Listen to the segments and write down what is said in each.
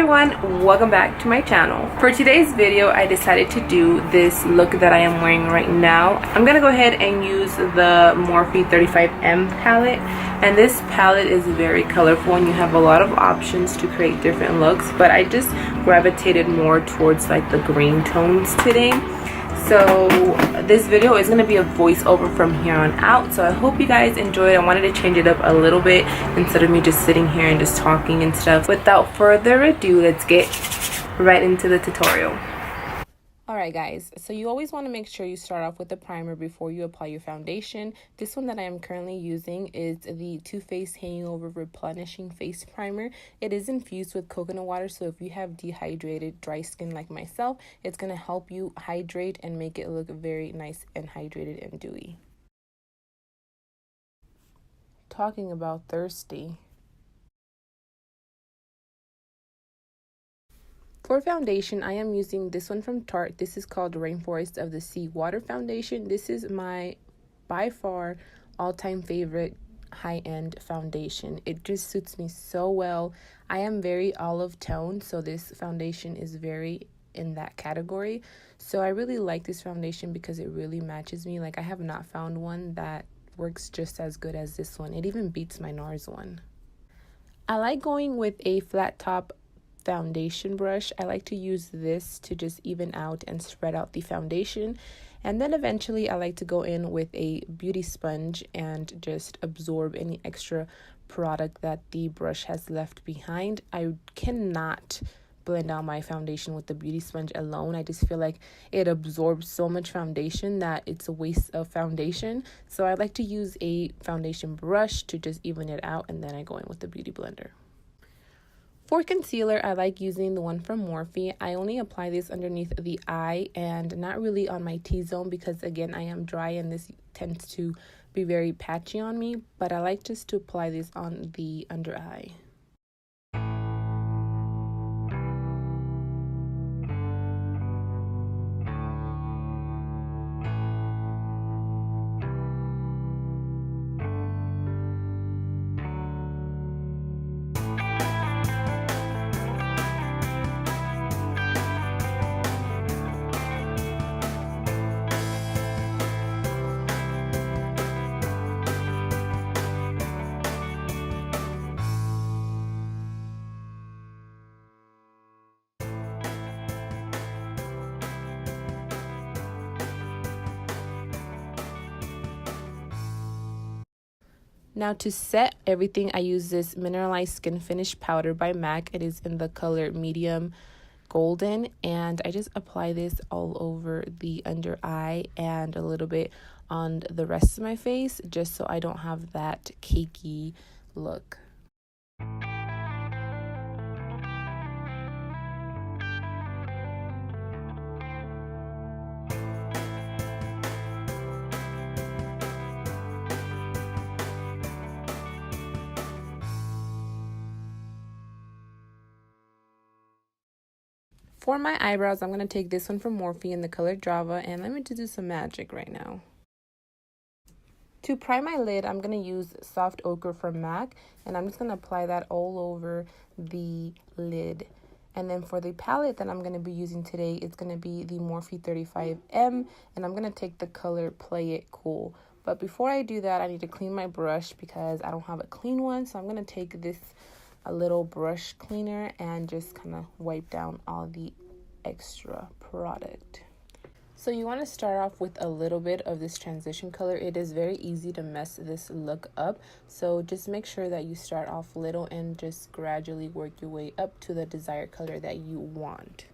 everyone, welcome back to my channel. For today's video, I decided to do this look that I am wearing right now. I'm gonna go ahead and use the Morphe 35M palette, and this palette is very colorful and you have a lot of options to create different looks, but I just gravitated more towards like the green tones today. So this video is going to be a voiceover from here on out, so I hope you guys enjoy it. I wanted to change it up a little bit instead of me just sitting here and just talking and stuff. Without further ado, let's get right into the tutorial. Alright guys, so you always want to make sure you start off with a primer before you apply your foundation. This one that I am currently using is the Too Faced Hangover Replenishing Face Primer. It is infused with coconut water, so if you have dehydrated dry skin like myself, it's going to help you hydrate and make it look very nice and hydrated and dewy. Talking about thirsty. For foundation, I am using this one from Tarte. This is called Rainforest of the Sea Water Foundation. This is my, by far, all-time favorite high-end foundation. It just suits me so well. I am very olive toned, so this foundation is very in that category. So I really like this foundation because it really matches me. Like, I have not found one that works just as good as this one. It even beats my NARS one. I like going with a flat top foundation brush. I like to use this to just even out and spread out the foundation, and then eventually I like to go in with a beauty sponge and just absorb any extra product that the brush has left behind. I cannot blend out my foundation with the beauty sponge alone. I just feel like it absorbs so much foundation that it's a waste of foundation. So I like to use a foundation brush to just even it out, and then I go in with the beauty blender. For concealer, I like using the one from Morphe. I only apply this underneath the eye and not really on my T-zone because, again, I am dry and this tends to be very patchy on me. But I like just to apply this on the under eye. Now to set everything, I use this Mineralized Skin Finish Powder by MAC. It is in the color medium golden, and I just apply this all over the under eye and a little bit on the rest of my face, just so I don't have that cakey look. For my eyebrows, I'm going to take this one from Morphe in the color Java, and let me just do some magic right now. To prime my lid, I'm going to use Soft Ochre from MAC, and I'm just going to apply that all over the lid. And then for the palette that I'm going to be using today, it's going to be the Morphe 35M, and I'm going to take the color Play It Cool. But before I do that, I need to clean my brush because I don't have a clean one, so I'm going to take this a little brush cleaner and just kind of wipe down all the extra product. So you want to start off with a little bit of this transition color. It is very easy to mess this look up, so just make sure that you start off little and just gradually work your way up to the desired color that you want.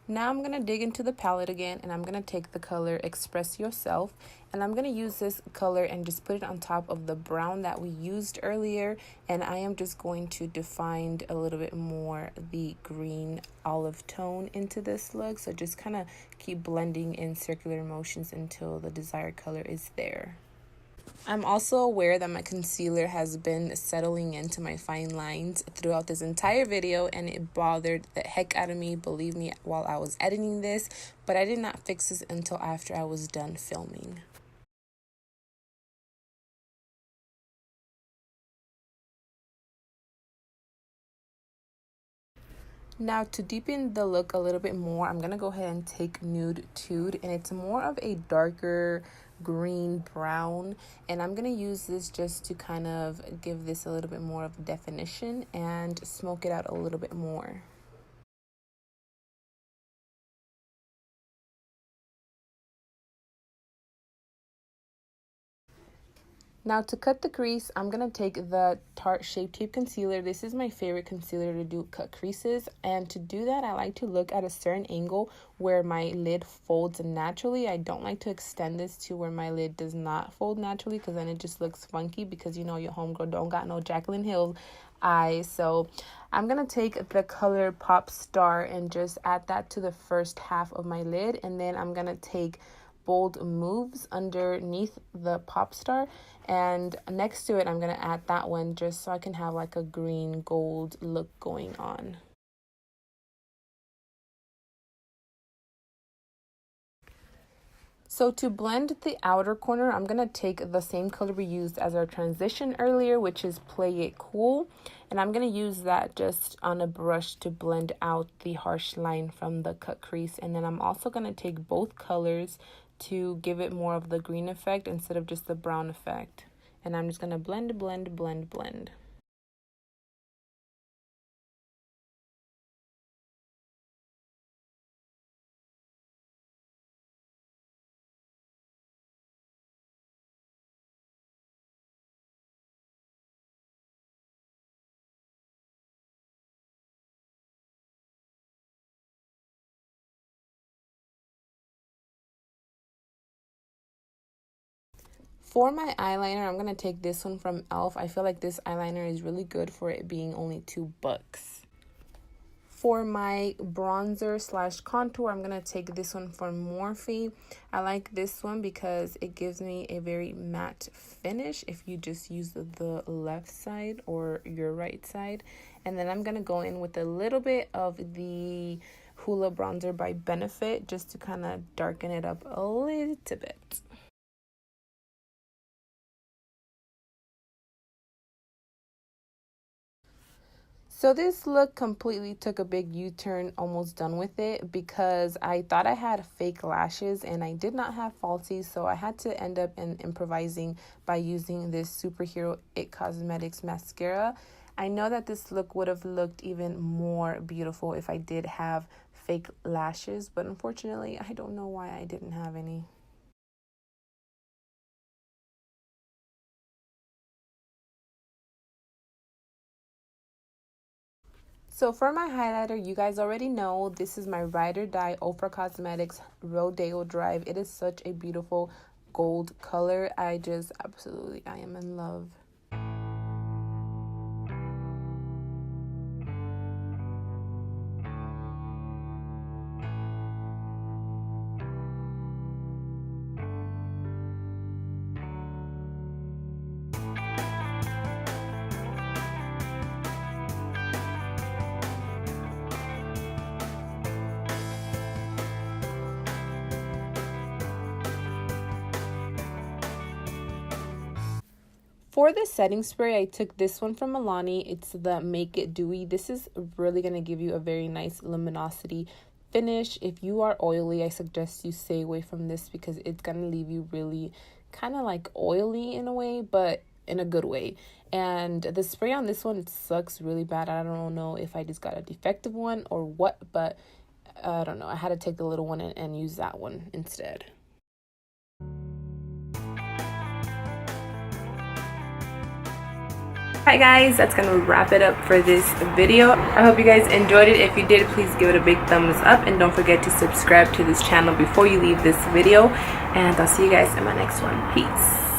Now I'm going to dig into the palette again, and I'm going to take the color Express Yourself, and I'm going to use this color and just put it on top of the brown that we used earlier, and I am just going to define a little bit more the green olive tone into this look. So just kind of keep blending in circular motions until the desired color is there. I'm also aware that my concealer has been settling into my fine lines throughout this entire video, and it bothered the heck out of me, believe me, while I was editing this, but I did not fix this until after I was done filming. Now, to deepen the look a little bit more, I'm going to go ahead and take Nude Tude, and it's more of a darker green brown, and I'm going to use this just to kind of give this a little bit more of definition and smoke it out a little bit more. Now to cut the crease, I'm going to take the Tarte Shape Tape Concealer. This is my favorite concealer to do cut creases. And to do that, I like to look at a certain angle where my lid folds naturally. I don't like to extend this to where my lid does not fold naturally, because then it just looks funky, because you know your homegirl don't got no Jaclyn Hill eyes. So I'm going to take the color Pop Star and just add that to the first half of my lid. And then I'm going to take Bold Moves underneath the Pop Star, and next to it I'm going to add that one just so I can have like a green gold look going on. So to blend the outer corner, I'm going to take the same color we used as our transition earlier, which is Play It Cool. And I'm going to use that just on a brush to blend out the harsh line from the cut crease. And then I'm also going to take both colors to give it more of the green effect instead of just the brown effect. And I'm just going to blend, blend, blend, blend. For my eyeliner, I'm going to take this one from e.l.f. I feel like this eyeliner is really good for it being only $2. For my bronzer slash contour, I'm going to take this one from Morphe. I like this one because it gives me a very matte finish if you just use the left side or your right side. And then I'm going to go in with a little bit of the Hoola bronzer by Benefit just to kind of darken it up a little bit. So this look completely took a big U-turn, almost done with it, because I thought I had fake lashes and I did not have falsies, so I had to end up improvising by using this Superhero It Cosmetics mascara. I know that this look would have looked even more beautiful if I did have fake lashes, but unfortunately, I don't know why I didn't have any. So for my highlighter, you guys already know this is my Ride or Die Ofra Cosmetics Rodeo Drive. It is such a beautiful gold color. I am in love. For the setting spray, I took this one from Milani. It's the Make It Dewy. This is really going to give you a very nice luminosity finish. If you are oily, I suggest you stay away from this because it's going to leave you really kind of like oily in a way, but in a good way. And the spray on this one sucks really bad. I don't know if I just got a defective one or what, but I don't know. I had to take the little one and use that one instead. Alright guys, that's gonna wrap it up for this video. I hope you guys enjoyed it. If you did, please give it a big thumbs up and don't forget to subscribe to this channel before you leave this video. And I'll see you guys in my next one. Peace.